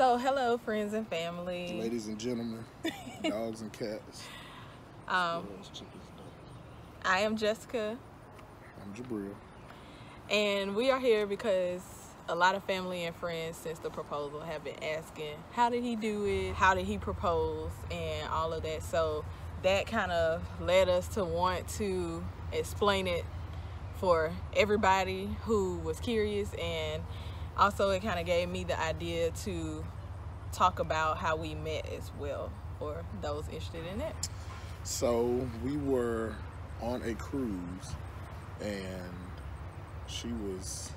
So, hello, friends and family. Ladies and gentlemen, dogs and cats. I am Jessica. I'm Jabril. And we are here because a lot of family and friends since the proposal have been asking, how did he do it? How did he propose? And all of that. So that kind of led us to want to explain it for everybody who was curious, and also it kind of gave me the idea to talk about how we met as well for those interested in it. So we were on a cruise and she was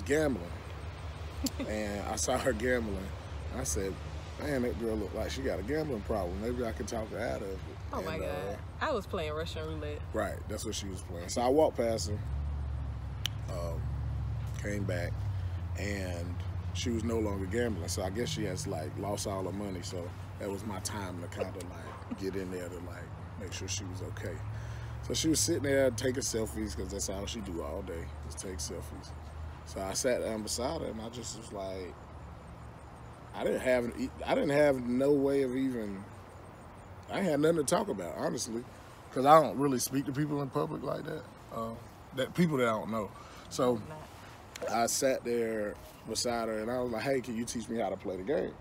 gambling and I saw her gambling. I said, man, that girl looked like she got a gambling problem. Maybe I can talk her out of it. Oh my God. I was playing Russian roulette. Right, that's what she was playing. So I walked past her, came back, and she was no longer gambling. So I guess she has like lost all her money. So that was my time to kind of like get in there to like make sure she was okay. So she was sitting there taking selfies because that's all she do all day, just take selfies. So I sat down beside her and I just was like, I didn't have no way of even, I had nothing to talk about, honestly, because I don't really speak to people in public like that, people that I don't know. So I sat there beside her and I was like, hey, can you teach me how to play the game?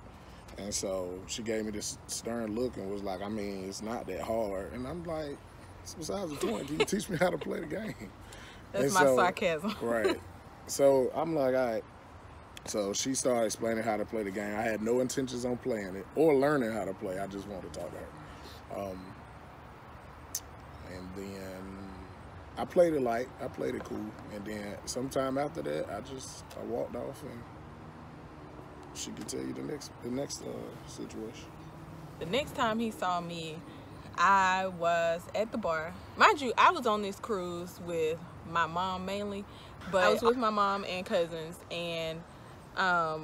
And so she gave me this stern look and was like, I mean, it's not that hard. And I'm like, it's besides the point, can you teach me how to play the game? That's my sarcasm. Right. So I'm like, all right. So she started explaining how to play the game. I had no intentions on playing it or learning how to play. I just wanted to talk to her. And then I played it light. I played it cool. And then sometime after that, I walked off and she could tell you the next situation. The next time he saw me, I was at the bar. Mind you, I was on this cruise with my mom mainly, but I was with my mom and cousins, and I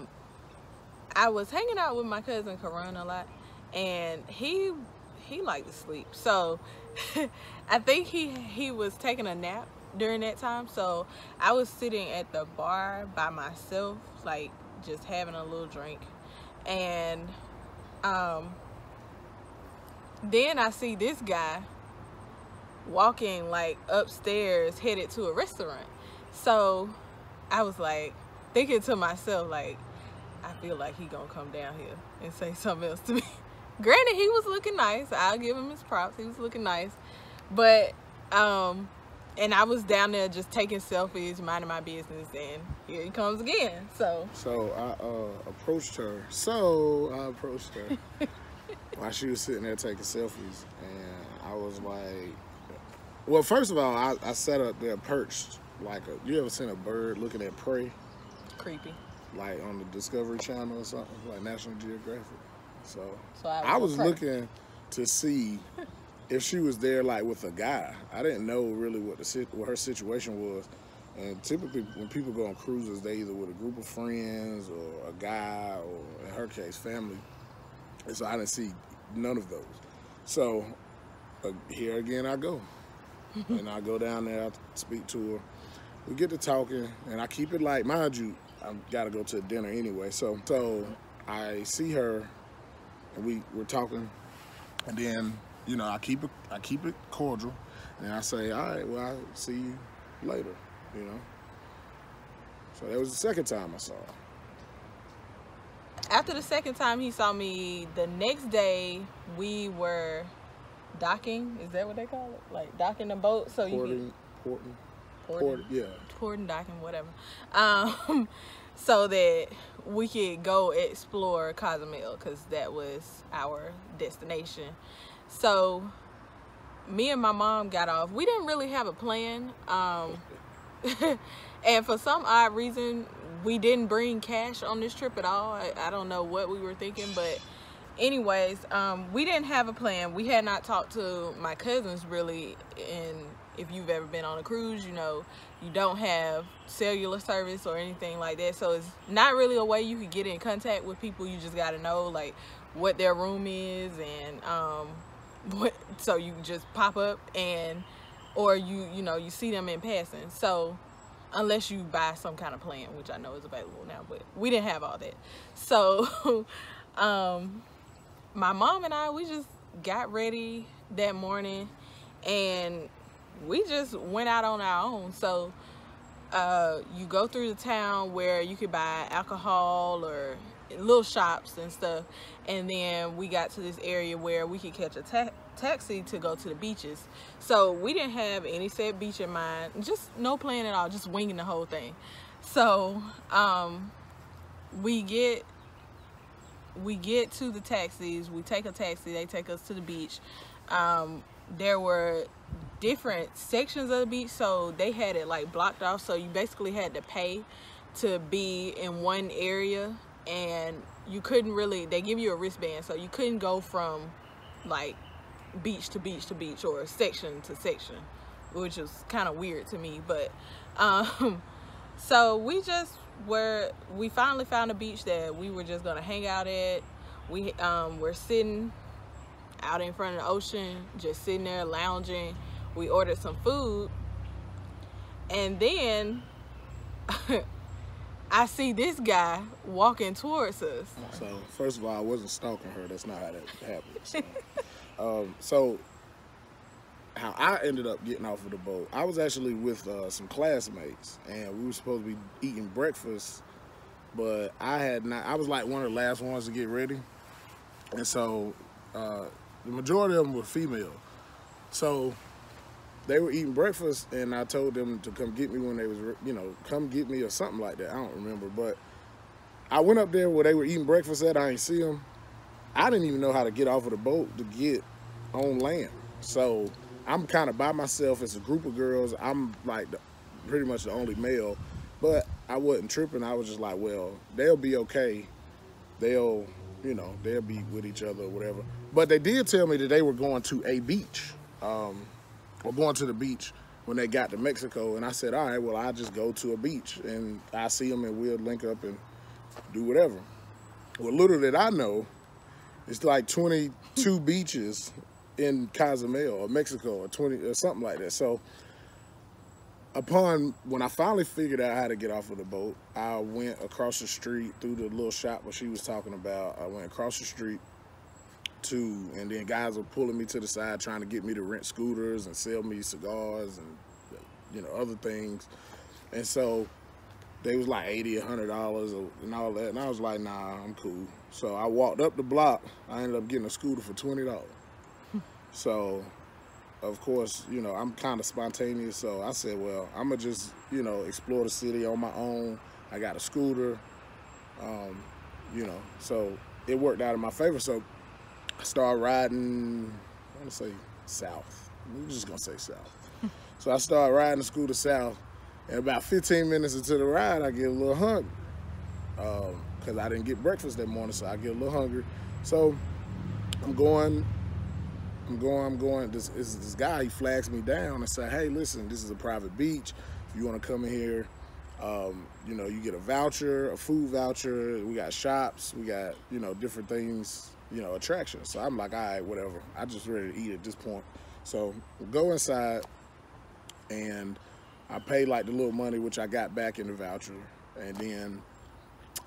was hanging out with my cousin Karan a lot, and he liked to sleep. So I think he was taking a nap during that time. So I was sitting at the bar by myself, like just having a little drink, and then I see this guy walking like upstairs headed to a restaurant. So I was like thinking to myself, like, I feel like he gonna come down here and say something else to me. Granted, he was looking nice. I'll give him his props. He was looking nice. But and I was down there just taking selfies, minding my business, and here he comes again. So I approached her. While she was sitting there taking selfies, and I was like, well, first of all, I sat up there perched like you ever seen a bird looking at prey? Creepy. Like on the Discovery Channel or something, like National Geographic. So I was looking to see if she was there like with a guy. I didn't know really what her situation was. And typically when people go on cruises, they either with a group of friends or a guy, or in her case, family. And so I didn't see none of those. So here again I go. And I go down there, I speak to her. We get to talking, and I keep it light. Mind you, I've got to go to dinner anyway. So I see her, and we're talking, and then, you know, I keep it cordial, and I say, all right, well, I'll see you later, you know. So that was the second time I saw her. After the second time he saw me, the next day we were docking. Is that what they call it? Like docking the boat, so porting, docking, whatever. So that we could go explore Cozumel, because that was our destination. So me and my mom got off. We didn't really have a plan, and for some odd reason we didn't bring cash on this trip at all. I don't know what we were thinking, but anyways, we didn't have a plan. We had not talked to my cousins really, and if you've ever been on a cruise, you know, you don't have cellular service or anything like that. So it's not really a way you could get in contact with people. You just got to know like what their room is, and so you just pop up, and or you know, you see them in passing. So unless you buy some kind of plan, which I know is available now, but we didn't have all that. So my mom and I, we just got ready that morning and we just went out on our own. So you go through the town where you could buy alcohol or little shops and stuff, and then we got to this area where we could catch a taxi to go to the beaches. So we didn't have any set beach in mind, just no plan at all, just winging the whole thing. So we get to the taxis, we take a taxi, they take us to the beach. There were different sections of the beach, so they had it like blocked off, so you basically had to pay to be in one area, and you couldn't really, they give you a wristband, so you couldn't go from like beach to beach to beach or section to section, which was kind of weird to me. But so we finally found a beach that we were just gonna hang out at. We're sitting out in front of the ocean, just sitting there lounging. We ordered some food, and then I see this guy walking towards us. So first of all, I wasn't stalking her. That's not how that happened. So how I ended up getting off of the boat, I was actually with some classmates, and we were supposed to be eating breakfast, but I was like one of the last ones to get ready, and so the majority of them were female. So they were eating breakfast, and I told them to come get me when they was, come get me or something like that. I don't remember, but I went up there where they were eating breakfast at. I ain't see them. I didn't even know how to get off of the boat to get on land. So I'm kind of by myself. It's a group of girls. I'm like pretty much the only male, but I wasn't tripping. I was just like, well, they'll be okay. They'll be with each other or whatever. But they did tell me that they were going to a beach. Or going to the beach when they got to Mexico, and I said, all right, well, I'll just go to a beach and I see them and we'll link up and do whatever. Well, little did I know, it's like 22 beaches in Cozumel or Mexico or 20 or something like that. So when I finally figured out how to get off of the boat, I went across the street through the little shop where she was talking about. I went across the street and then guys were pulling me to the side trying to get me to rent scooters and sell me cigars and other things. And so they was like $80, $100 and all that, and I was like, nah, I'm cool. So I walked up the block. I ended up getting a scooter for $20. So of course, I'm kind of spontaneous, so I said, well, I'm gonna just explore the city on my own. I got a scooter, so it worked out in my favor. So I started riding, I want to say south. We're just going to say south. So I started riding the scooter south, and about 15 minutes into the ride, I get a little hungry. Because I didn't get breakfast that morning, so I get a little hungry. So I'm going. This guy, he flags me down and say, hey, listen, this is a private beach. If you want to come in here, you get a voucher, a food voucher. We got shops. We got, different things, attractions. So I'm like, all right, whatever. I just ready to eat at this point. So we go inside, and I pay like the little money, which I got back in the voucher. And then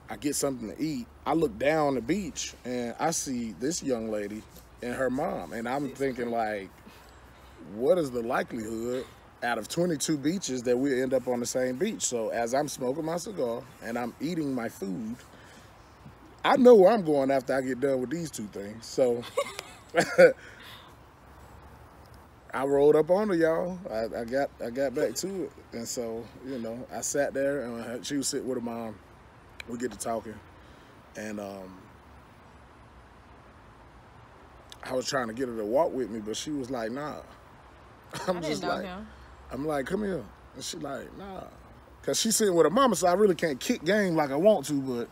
I get something to eat. I look down the beach, and I see this young lady and her mom. And I'm thinking, like, what is the likelihood out of 22 beaches that we'll end up on the same beach? So as I'm smoking my cigar and I'm eating my food, I know where I'm going after I get done with these two things. So I rolled up onto y'all. I got back to it. And so, I sat there, and she was sitting with her mom. We get to talking. And I was trying to get her to walk with me, but she was like, nah. I'm like, come here. And she like, nah. Because she's sitting with her mama, so I really can't kick game like I want to, but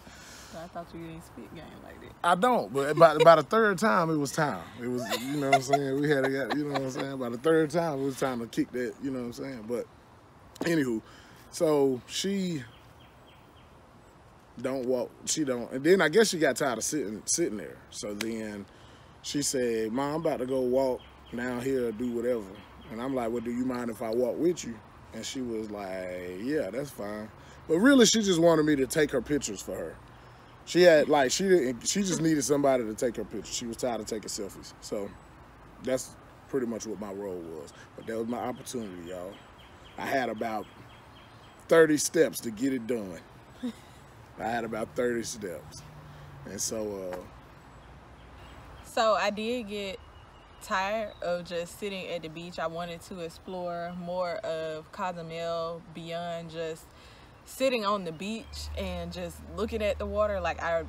I thought you didn't speak game like that. I don't, but about the third time, it was time. It was, you know what I'm saying? We had to get, you know what I'm saying? By the third time, it was time to kick that, you know what I'm saying? But anywho, so she don't walk, and then I guess she got tired of sitting there. So then she said, Mom, I'm about to go walk down here or do whatever. And I'm like, well, do you mind if I walk with you? And she was like, yeah, that's fine. But really, she just wanted me to take her pictures for her. She had, like, she just needed somebody to take her pictures. She was tired of taking selfies. So that's pretty much what my role was. But that was my opportunity, y'all. I had about 30 steps to get it done. I had about 30 steps. And so I did get tired of just sitting at the beach. I wanted to explore more of Cozumel beyond just sitting on the beach and just looking at the water. Like I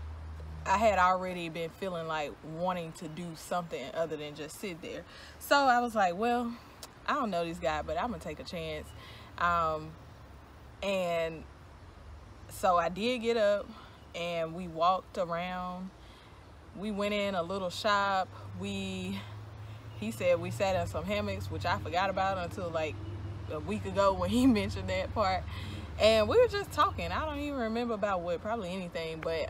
had already been feeling like wanting to do something other than just sit there. So I was like, well, I don't know this guy, but I'm gonna take a chance. And so I did get up and we walked around. We went in a little shop. He said we sat in some hammocks, which I forgot about until like a week ago when he mentioned that part. And we were just talking. I don't even remember about what, probably anything. But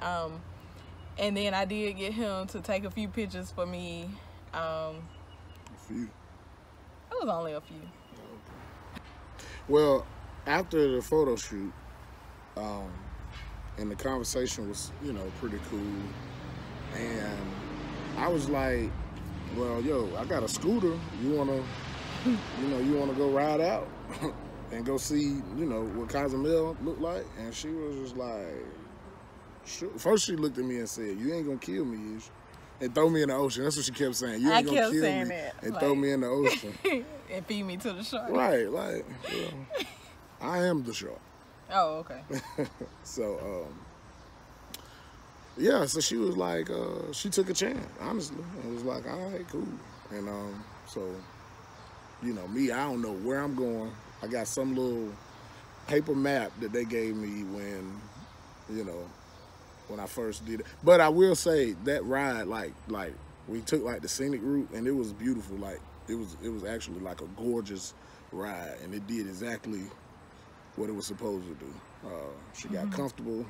and then I did get him to take a few pictures for me. a few. It was only a few. Well, after the photo shoot, and the conversation was, you know, pretty cool. And I was like, well, yo, I got a scooter. You wanna go ride out and go see, you know, what Cozumel looked like? And she was just like, sure. First she looked at me and said, you ain't gonna kill me, is you? And throw me in the ocean. That's what she kept saying. You ain't gonna kill me and like, throw me in the ocean. And feed me to the shark. Right, like, well, I am the shark. Oh, okay. So, yeah, so she was like, she took a chance, honestly. It was like, all right, cool. And so, you know, me, I don't know where I'm going. I got some little paper map that they gave me when, you know, when I first did it. But I will say that ride, like we took like the scenic route, and it was beautiful. Like it was actually like a gorgeous ride, and it did exactly what it was supposed to do. She got comfortable.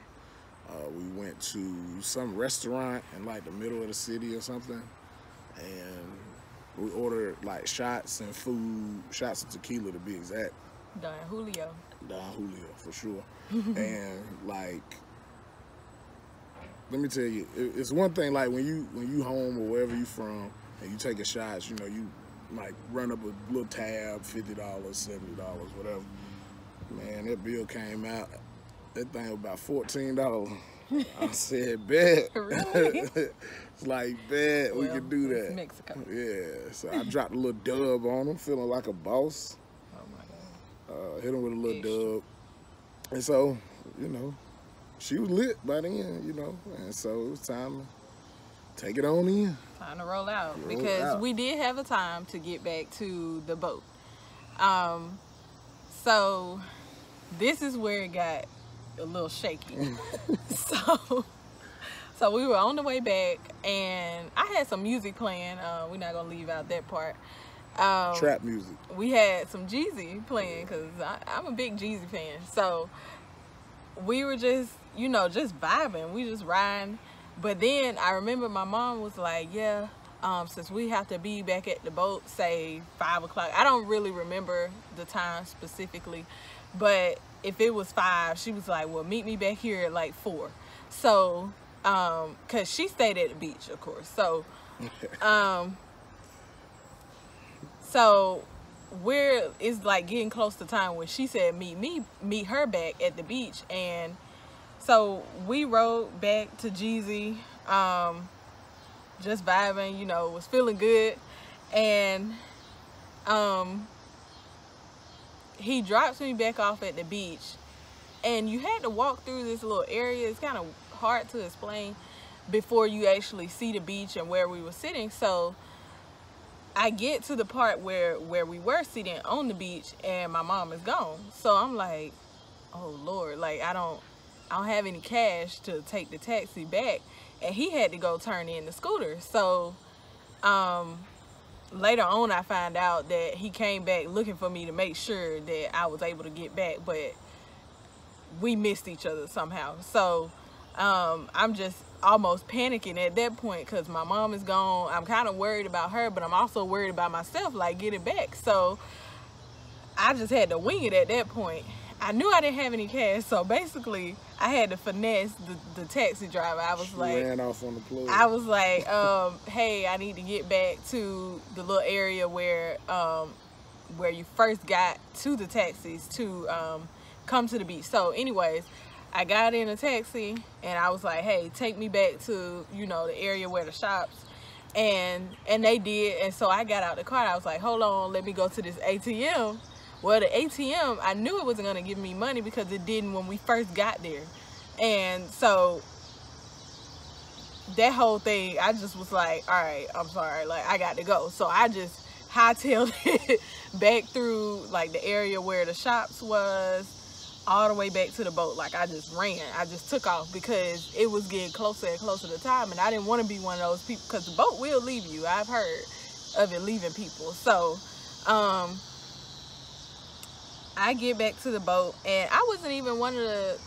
We went to some restaurant in like the middle of the city or something, and we ordered like shots and food, shots of tequila to be exact. Don Julio. Don Julio, for sure. And like, let me tell you, it's one thing like when you home or wherever you from and you taking shots, you know, you like run up a little tab, $50, $70, whatever. Man, that bill came out. That thing was about $14. I said, bet. Really? It's like, bet, well, we can do that. It's Mexico. Yeah, so I dropped a little dub on him, feeling like a boss. Oh my God. Hit him with a little dub. And so, you know, she was lit by then, you know, and so it was time to take it on in. Time to roll out, because we did have a time to get back to the boat. So this is where it got a little shaky. So we were on the way back, and I had some music playing. We're not gonna leave out that part. Trap music. We had some Jeezy playing, because I'm a big Jeezy fan. So we were just, you know, just vibing. We just riding. But then I remember my mom was like, yeah, since we have to be back at the boat, say 5 o'clock. I don't really remember the time specifically, but if it was 5, she was like, well, meet me back here at like 4. So, cause she stayed at the beach, of course. So, so it's like getting close to time when she said meet her back at the beach. And so we rode back to Jeezy, just vibing, you know, was feeling good. And he drops me back off at the beach, and you had to walk through this little area. It's kind of hard to explain before you actually see the beach and where we were sitting. So I get to the part where we were sitting on the beach, and my mom is gone. So I'm like, oh Lord, like I don't have any cash to take the taxi back, and he had to go turn in the scooter. So later on I find out that he came back looking for me to make sure that I was able to get back, but we missed each other somehow. So I'm just almost panicking at that point, because my mom is gone. I'm kind of worried about her, but I'm also worried about myself, like getting back. So I just had to wing it at that point. I knew I didn't have any cash, so basically I had to finesse the taxi driver. I was like, ran off on the plug. I was like, hey, I need to get back to the little area where you first got to the taxis to come to the beach. So anyways, I got in a taxi and I was like, hey, take me back to, you know, the area where the shops. And they did. And so I got out the car and I was like, hold on, let me go to this ATM. Well, the ATM, I knew it wasn't going to give me money because it didn't when we first got there. And so that whole thing, I just was like, all right, I'm sorry, like, I got to go. So I just hightailed it back through, like, the area where the shops was, all the way back to the boat. Like, I just ran. I just took off because it was getting closer and closer to time, and I didn't want to be one of those people, because the boat will leave you. I've heard of it leaving people. So, I get back to the boat, and I wasn't even one of the,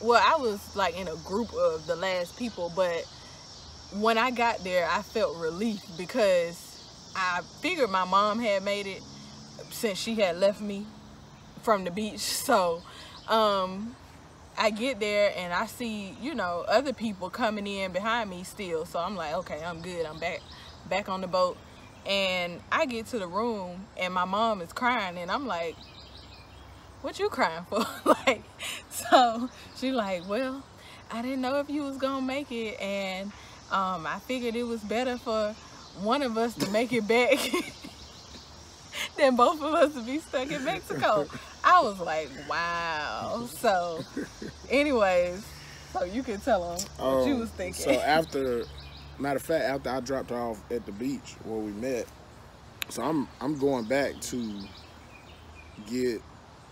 well, I was like in a group of the last people, but when I got there, I felt relief because I figured my mom had made it since she had left me from the beach. So I get there and I see, you know, other people coming in behind me still. So I'm like, okay, I'm good. I'm back on the boat. And I get to the room and my mom is crying, and I'm like, what you crying for? Like, so she like, well, I didn't know if you was gonna make it, and I figured it was better for one of us to make it back than both of us to be stuck in Mexico. I was like, wow. So anyways, so you can tell them what you was thinking. So after, matter of fact, after I dropped her off at the beach where we met, so I'm going back to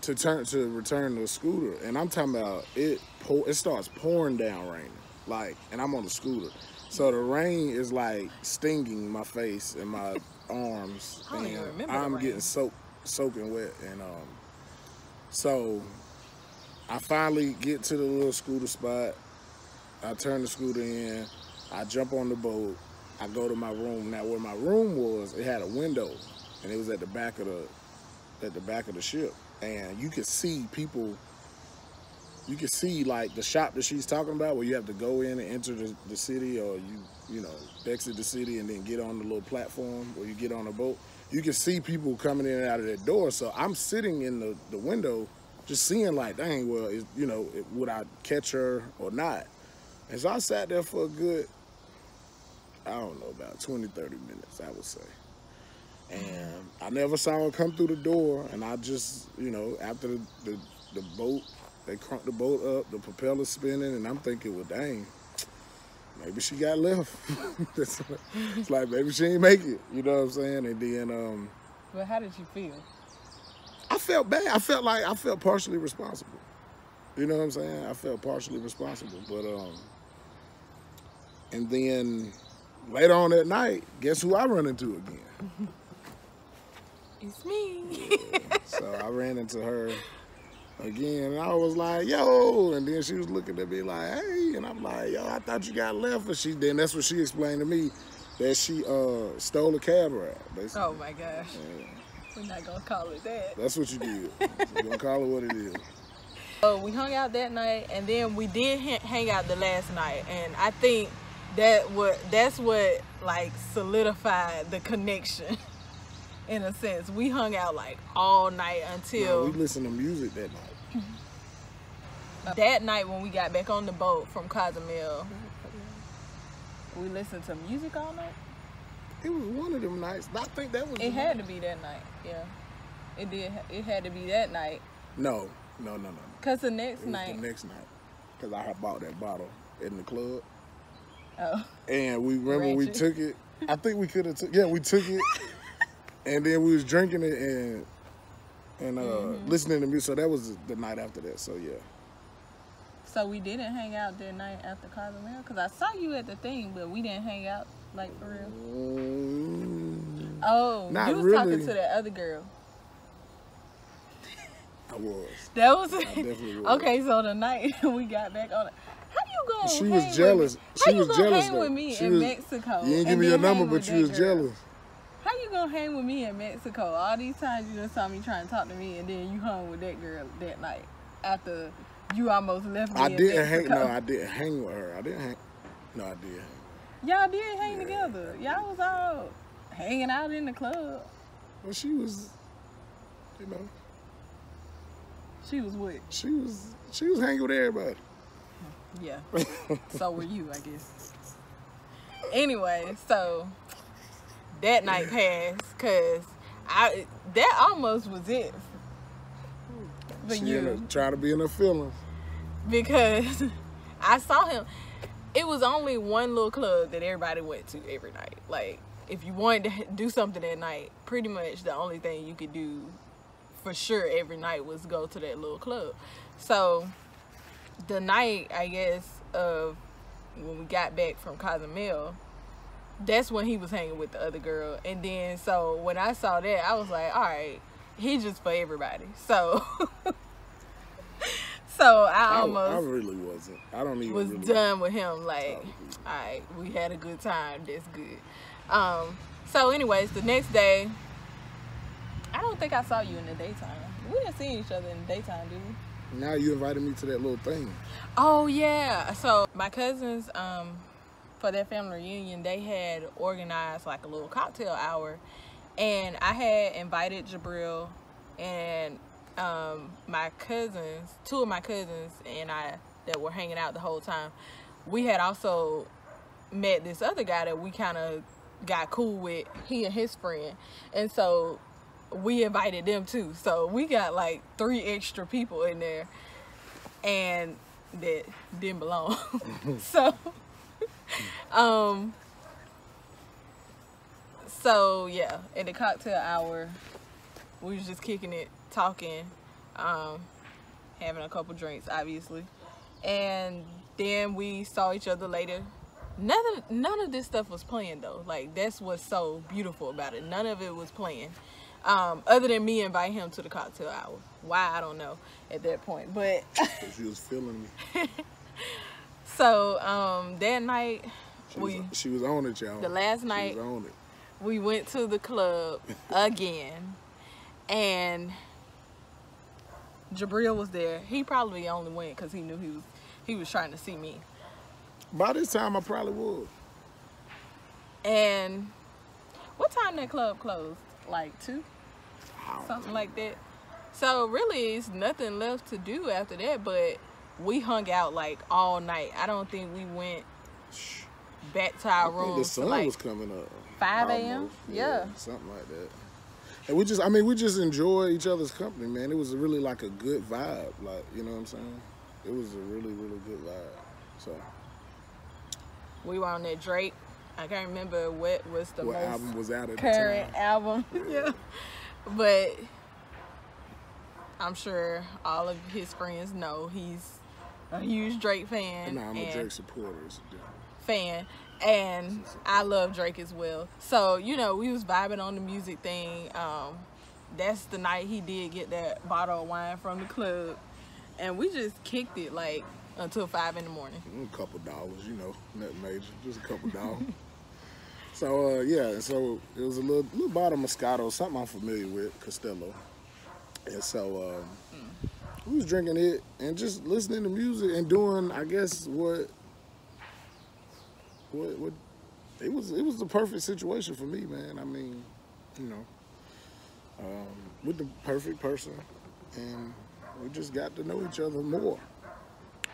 return the scooter, and I'm talking about it starts pouring down raining, like, and I'm on the scooter, so the rain is like stinging my face and my arms, and I'm getting soaking wet, and so I finally get to the little scooter spot. I turn the scooter in, I jump on the boat, I go to my room. Now where my room was, it had a window, and it was at the back of the ship. And you could see people, you could see like the shop that she's talking about, where you have to go in and enter the city, or you know, exit the city and then get on the little platform where you get on a boat. You can see people coming in and out of that door. So I'm sitting in the window just seeing like, dang, well, you know, would I catch her or not? And so I sat there for a good, I don't know, about 20, 30 minutes, I would say. And I never saw her come through the door, and I just, you know, after the boat, they cranked the boat up, the propeller's spinning, and I'm thinking, well, dang, maybe she got left. It's like, maybe she ain't make it, you know what I'm saying? And then, But how did you feel? I felt bad. I felt partially responsible. You know what I'm saying? I felt partially responsible, but, and then later on that night, guess who I run into again? It's me. Yeah. So I ran into her again, and I was like, yo, and then she was looking at me like, hey, and I'm like, yo, I thought you got left. And then that's what she explained to me, that she stole a cab ride, basically. Oh my gosh. Yeah. We're not gonna call it that. That's what you did. We're gonna call it what it is. So we hung out that night, and then we did hang out the last night, and I think that's what like solidified the connection. In a sense, we hung out like all night until... No, we listened to music that night. That night when we got back on the boat from Cozumel, we listened to music all night? It was one of them nights. I think that was... It had to be that night, yeah. It did. It had to be that night. No. Because the next night... the next night. Because I had bought that bottle in the club. Oh. And we remember we took it. I think we could have we took it. And then we was drinking it and listening to music. So that was the night after that. So yeah. So we didn't hang out that night after Cozumel? Because I saw you at the thing, but we didn't hang out like for real. Oh, not you was really. talking to that other girl. I was. That was I definitely was. Okay, so the night we got back on it. How you going? She was jealous. She was jealous hang with me in Mexico? You didn't give me your number, but you was jealous. How you you gonna hang with me in Mexico? All these times you done saw me trying to talk to me, and then you hung with that girl that night after you almost left me in Mexico. No, I didn't hang with her. I didn't hang. No, I did hang. Y'all did hang together. Y'all was all hanging out in the club. Well, she was, you know. She was what? She was hanging with everybody. Yeah. So were you, I guess. Anyway, so that night passed because that almost was it for you. Trying to be in her feelings. Because I saw him. It was only one little club that everybody went to every night. Like, if you wanted to do something that night, pretty much the only thing you could do for sure every night was go to that little club. So the night, I guess, of when we got back from Cozumel, that's when he was hanging with the other girl. And then, so when I saw that, I was like, all right, he's just for everybody. So so I really wasn't. I don't even was done with him. Like, all right, we had a good time. That's good. So anyways, the next day, I don't think I saw you in the daytime. We didn't see each other in the daytime, did we? Now you invited me to that little thing. Oh yeah. So my cousins, for their family reunion, they had organized like a little cocktail hour, and I had invited Jabril and my cousins, two of my cousins and I that were hanging out the whole time. We had also met this other guy that we kind of got cool with, he and his friend, and so we invited them too. So we got like 3 extra people in there, and that didn't belong. So yeah, at the cocktail hour, we was just kicking it, talking, having a couple drinks, obviously, and then we saw each other later. None of this stuff was playing though. Like, that's what's so beautiful about it. None of it was playing, other than me inviting him to the cocktail hour. Why, I don't know at that point, but she was feeling me. So that night she was on it, y'all. The last night, she was on it. We went to the club again, and Jabril was there. He probably only went because he knew he was trying to see me. By this time, I probably would. And what time that club closed? Like 2? Something like that. So really, it's nothing left to do after that, but we hung out like all night. I don't think we went back to our room. The sun was coming up. 5 a.m. Yeah, something like that. And we just enjoyed each other's company, man. It was really like a good vibe. Like, you know what I'm saying? It was a really, really good vibe. So we were on that Drake. I can't remember what was the most album was out at current the time. album. Yeah. But I'm sure all of his friends know he's a huge Drake fan. No, I'm a Drake supporter. Fan. And I love Drake as well. So, you know, we was vibing on the music thing. That's the night he did get that bottle of wine from the club. And we just kicked it like until 5 in the morning. A couple dollars, you know, nothing major. Just a couple dollars. So, yeah, so it was a little bottle of Moscato, something I'm familiar with, Costello. And so we was drinking it and just listening to music and doing, I guess, what it was the perfect situation for me, man. I mean, you know, with the perfect person, and we just got to know each other more.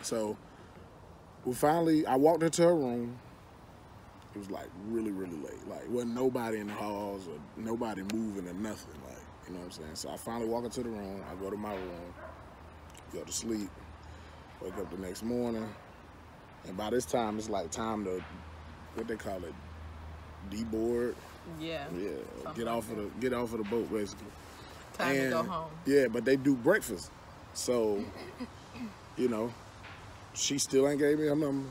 So I walked into her room. It was like really, really late. Like, wasn't nobody in the halls or nobody moving or nothing. Like, you know what I'm saying? So I finally walk into the room. I go to my room, go to sleep, wake up the next morning, and by this time it's like time to, what they call it, deboard. Yeah. Yeah. Get off of the boat, basically. Time to go home. Yeah, but they do breakfast, so you know, she still ain't gave me her number.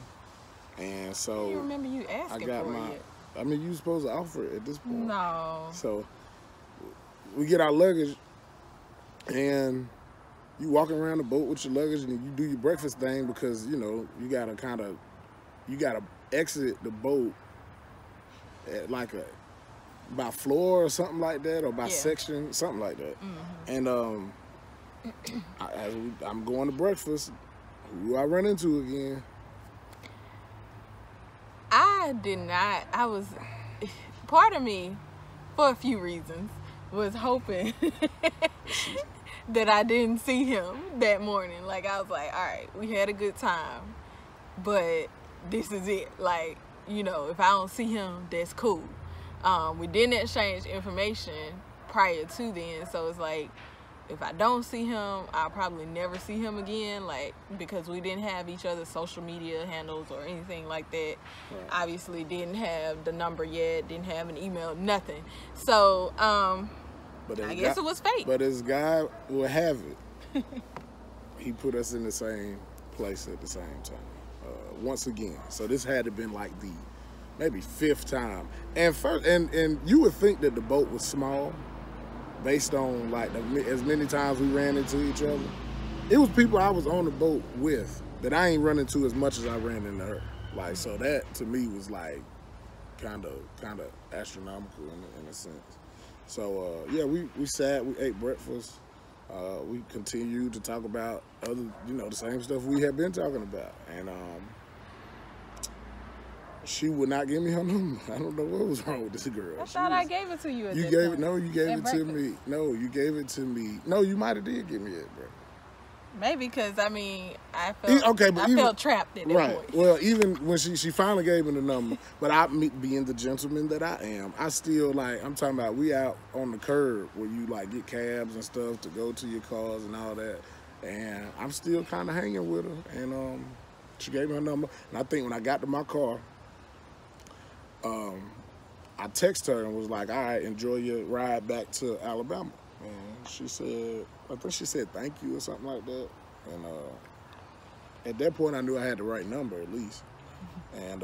And so I don't remember you asking for it. I mean, you supposed to offer it at this point. No. So we get our luggage, and you walking around the boat with your luggage, and you do your breakfast thing because, you know, you gotta exit the boat at like by floor or something like that, or by Yeah. section, something like that. And I'm going to breakfast. Who do I run into again? I did not. I was, part of me, for a few reasons, was hoping that I didn't see him that morning. Like, I was like, all right, we had a good time, but this is it. Like, you know, if I don't see him, that's cool. We didn't exchange information prior to then, so it's like, if I don't see him, I'll probably never see him again, like, because we didn't have each other's social media handles or anything like that. Right. Obviously didn't have the number yet, didn't have an email, nothing. So, But I guess it was fate. But this guy will have it. He put us in the same place at the same time, once again. So this had to been like the maybe 5th time. And first, and you would think that the boat was small, based on like as many times we ran into each other. It was people I was on the boat with that I ain't run into as much as I ran into her. Like, so that to me was like kind of astronomical in a sense. So yeah, we sat, we ate breakfast. We continued to talk about other, the same stuff we had been talking about. And she would not give me her number. I don't know what was wrong with this girl. I thought I gave it to you at You that gave point. it, no, you gave At it to breakfast. me. No, you gave it to me. No, you might have did give me it, bro. Maybe because, I mean, I felt, Okay, but I felt trapped at that Right. point. Well, even when she finally gave me the number, but being the gentleman that I am, I still like, I'm talking about we out on the curb where you like get cabs and stuff to go to your cars and all that. And I'm still kind of hanging with her. And she gave me her number. And I think when I got to my car, I texted her and was like, all right, enjoy your ride back to Alabama. And she said, I think she said thank you or something like that. And at that point, I knew I had the right number at least. And